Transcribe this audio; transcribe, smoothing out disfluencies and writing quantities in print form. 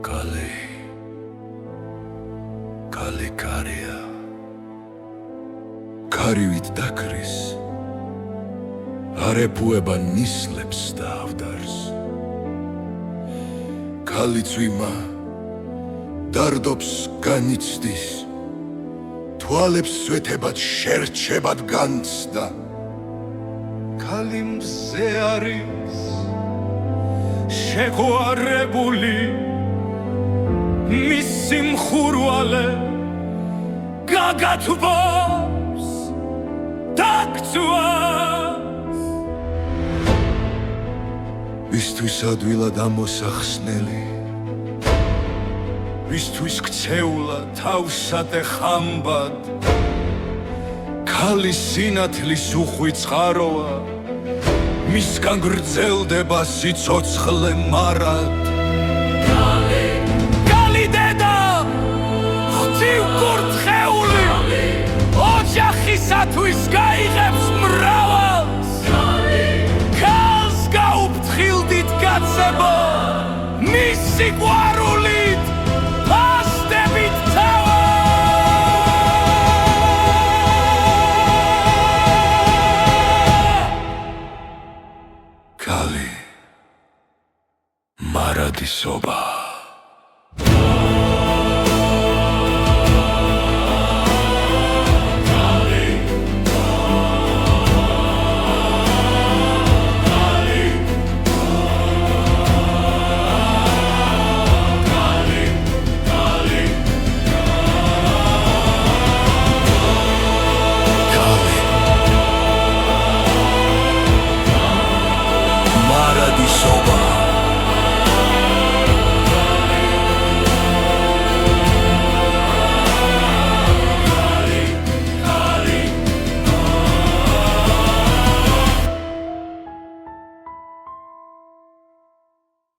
Kali karija, karivit dakris, arepueba nislebs da avdars. Kali tsvima, dardops ganitstis, tvalebs svetebat sherchebat gansda. Kali mze aris, shegoarebuli, mis simxurvale gagatubos daktuas vistvis adვილად ამოსახსნელი ვისთვის ქცეულა თავსატე ხამბად ქალის სინათლის უხვი წყაროა მისგან გრძელდება სიცოცხლე მარად ოჯახისათვის გაიღებს მრავალს ქალს გაუფრთხილდით გაცებო მის სიყვარულით ფასდებით თავა ქალი მარადისობა soba